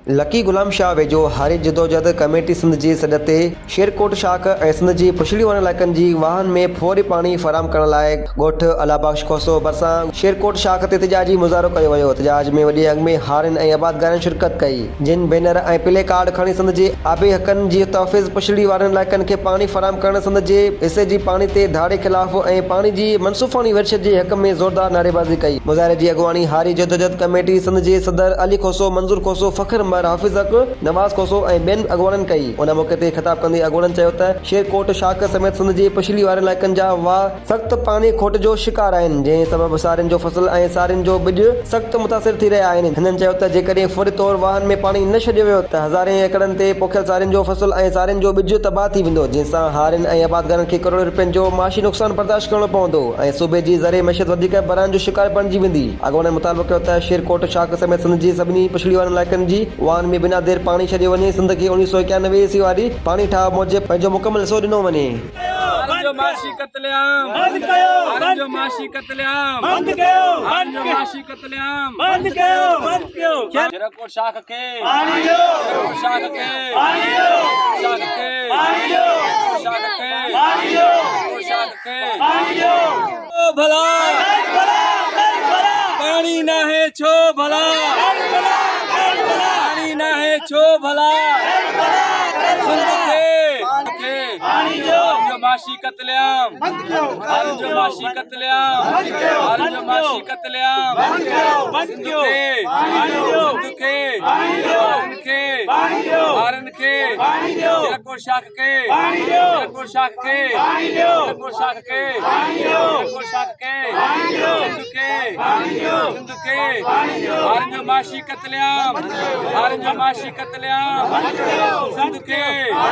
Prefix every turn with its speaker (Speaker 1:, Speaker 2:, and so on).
Speaker 1: Lucky Ghulam Shah वेझो हारी जदोजहद committee Sindh जी सॾ ते शेरकोट शाख ऐं सिंध जी पुछड़ी वारनि इलाइक़नि जी वाहन में फौरी पाणी फराहम करण लाइ ॻोठ अलाबख्श खोसो भरिसां शेरकोट शाख ते एहतिजाजी मुज़ाहिरो कयो वियो। एहतिजाज में वॾे अॻ में हारियुनि ऐं आबादगारनि शिरकत कई, जिन बैनर ऐं प्ले कार्ड खणी सिंध जे आबी हक़नि जी तहफ़्फ़ुज़ पुछड़ी वारनि इलाइक़नि खे पाणी फराहम करण, सिंध जे हिसे जी पाणी ते धाड़े ख़िलाफ़ ऐं पाणी जी मनसूफ़ानी विरछत जे हक़ में ज़ोरदार नारेबाज़ी कई। मुज़ाहिरे जी अॻुवानी हारी जदोजहद कमेटी सिंध जे सदर अली खोसो, मंज़ूर खोसो, फ़ख्र उमर, हाफ़िज़ हक़, नवाज़ खोसो ऐं ॿियनि अॻुवाननि कई। उन मौक़े ते ख़िताब कंदे अॻुवाननि चयो त शेरकोट शाख समेत सिंध जे पुछड़ी वारनि इलाइक़नि जा वाह सख़्त पाणी खोट जो शिकार आहिनि, जंहिं सबबि सारियुनि जो फसल ऐं सारियुनि जो ॿिज सख़्त मुतासिर थी रहिया आहिनि। हिननि चयो त जेकॾहिं फौरी तौर वाहन में पाणी न छॾियो वियो त हज़ारे एकड़नि ते पोखियल सारियुनि जो फसल ऐं सारियुनि जो ॿिज तबाह थी वेंदो, जंहिंसां हारियुनि ऐं आबादगारनि खे करोड़नि रुपयनि जो माशी नुक़सान बर्दाश्त करणो पवंदो ऐं सूबे जी ज़रे मइशत वधीक बहिरान जो शिकार बणिजी वेंदी। अॻुवाननि मुतालबो कयो त शेरकोट शाख समेत सिंध जी सभिनी पुछड़ी वारनि इलाइक़नि जी वाहन में बिना देर पाणी छॾियो वञे। सिंध खे 1991 ईस्वी वारी पाणी ठाह मूजिबि पंहिंजो मुकमल हिसो ॾिनो वञे।
Speaker 2: माशी कत्लेआम बंद कयो, जो माशी कत्लेआम बंद कयो, जो माशी कत्लेआम बंद कयो, बंद कयो। शेरकोट शाख के पानी दो, शाख के पानी दो, शाख के पानी दो, शाख के पानी दो, शाख के पानी दो। ओ भला पानी ना है छो भला, पानी ना है छो भला, सिंध के पानी दो, जो माशी कत्लेआम बंद करो, जो माशी कत्लेआम बंद करो, जो माशी कत्लेआम बंद करो, बंद करो। पानी दो, सिंध के पानी दो, के पानी दो, हारन के पानी दो, शेरकोट शाख के पानी दो, शेरकोट शाख के पानी दो, शेरकोट शाख के पानी दो, शेरकोट शाख के पानी दो, सिंध के पानी दो, सिंध के पानी दो, हारन जो माशी कत्लेआम, हारन जो माशी कत्लेआम, सिंध के